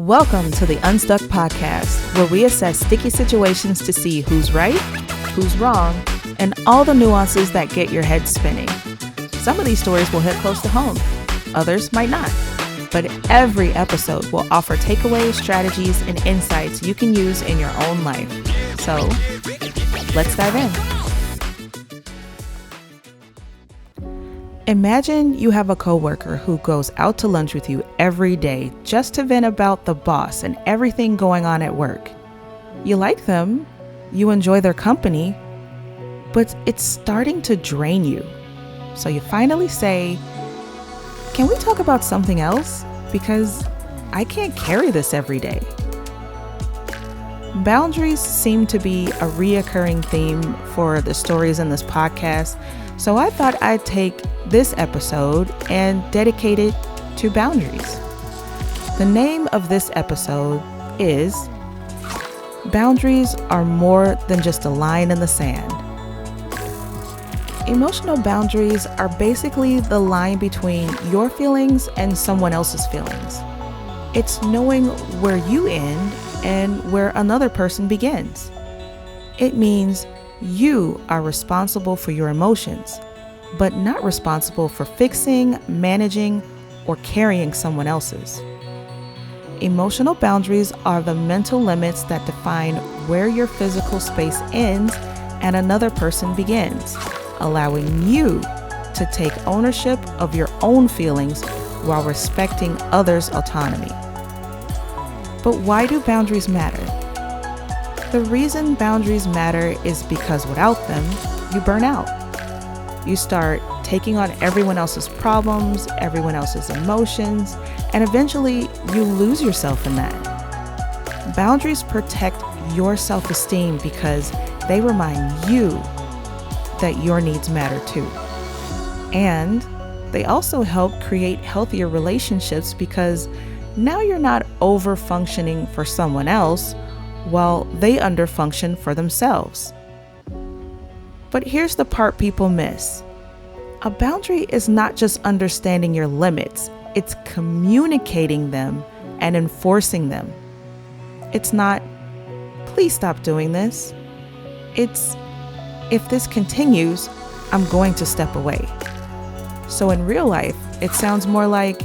Welcome to the Unstuck podcast, where we assess sticky situations to see who's right, who's wrong, and all the nuances that get your head spinning. Some of these stories will hit close to home, others might not. But every episode will offer takeaways, strategies, and insights you can use in your own life. So, let's dive in. Imagine you have a coworker who goes out to lunch with you every day just to vent about the boss and everything going on at work. You like them, you enjoy their company, but it's starting to drain you. So you finally say, "Can we talk about something else? Because I can't carry this every day." Boundaries seem to be a reoccurring theme for the stories in this podcast, so I thought I'd take this episode and dedicate it to boundaries. The name of this episode is Boundaries Are More Than Just a Line in the Sand. Emotional boundaries are basically the line between your feelings and someone else's feelings. It's knowing where you end and where another person begins. It means you are responsible for your emotions, but not responsible for fixing, managing, or carrying someone else's. Emotional boundaries are the mental limits that define where your physical space ends and another person begins, allowing you to take ownership of your own feelings while respecting others' autonomy. But why do boundaries matter? The reason boundaries matter is because without them, you burn out. You start taking on everyone else's problems, everyone else's emotions, and eventually you lose yourself in that. Boundaries protect your self-esteem because they remind you that your needs matter too. And they also help create healthier relationships because now you're not over-functioning for someone else while they underfunction for themselves. But here's the part people miss. A boundary is not just understanding your limits, it's communicating them and enforcing them. It's not, "Please stop doing this." It's, "If this continues, I'm going to step away." So in real life, it sounds more like,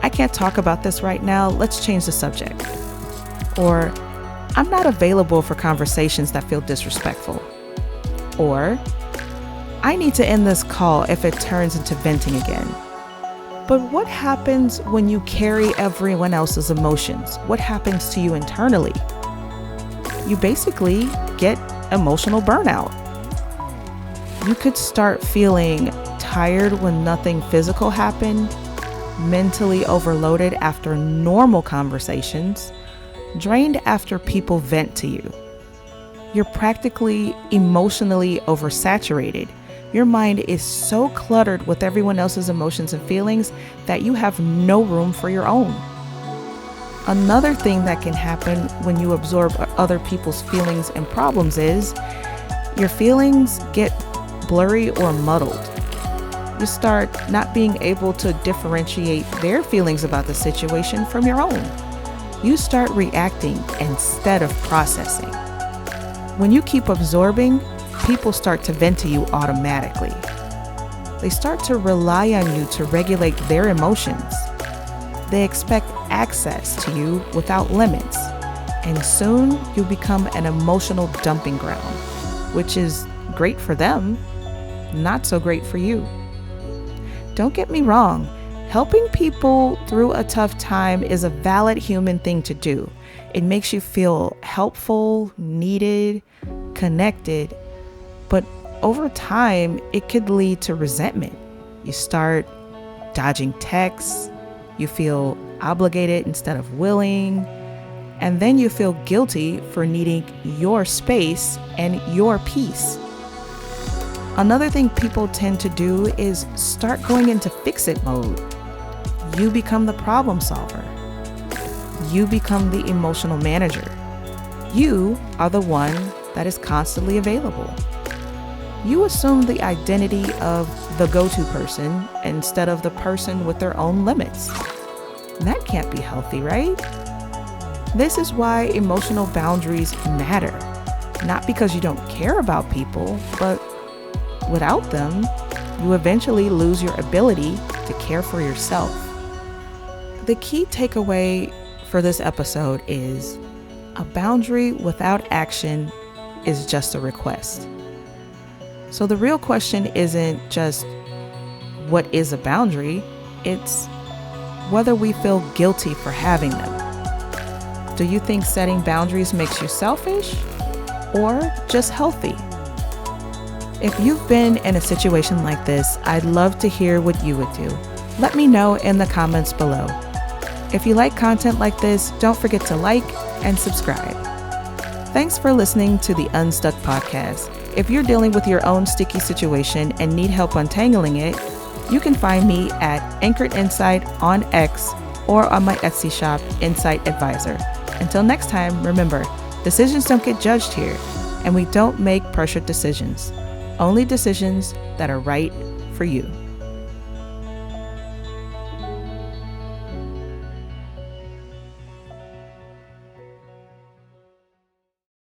"I can't talk about this right now, let's change the subject." Or, "I'm not available for conversations that feel disrespectful." Or, "I need to end this call if it turns into venting again." But what happens when you carry everyone else's emotions? What happens to you internally? You basically get emotional burnout. You could start feeling tired when nothing physical happened, mentally overloaded after normal conversations, drained after people vent to you. You're practically emotionally oversaturated. Your mind is so cluttered with everyone else's emotions and feelings that you have no room for your own. Another thing that can happen when you absorb other people's feelings and problems is your feelings get blurry or muddled. You start not being able to differentiate their feelings about the situation from your own. You start reacting instead of processing. When you keep absorbing, people start to vent to you automatically. They start to rely on you to regulate their emotions. They expect access to you without limits. And soon you become an emotional dumping ground, which is great for them, not so great for you. Don't get me wrong, helping people through a tough time is a valid human thing to do. It makes you feel helpful, needed, connected, but over time, it could lead to resentment. You start dodging texts, you feel obligated instead of willing, and then you feel guilty for needing your space and your peace. Another thing people tend to do is start going into fix-it mode. You become the problem solver. You become the emotional manager. You are the one that is constantly available. You assume the identity of the go-to person instead of the person with their own limits. That can't be healthy, right? This is why emotional boundaries matter. Not because you don't care about people, but without them, you eventually lose your ability to care for yourself. The key takeaway for this episode is a boundary without action is just a request. So the real question isn't just what is a boundary, it's whether we feel guilty for having them. Do you think setting boundaries makes you selfish or just healthy? If you've been in a situation like this, I'd love to hear what you would do. Let me know in the comments below. If you like content like this, don't forget to like and subscribe. Thanks for listening to the Unstuck podcast. If you're dealing with your own sticky situation and need help untangling it, you can find me at Anchored Insight on X or on my Etsy shop, Insight Advisor. Until next time, remember, decisions don't get judged here, and we don't make pressured decisions, only decisions that are right for you.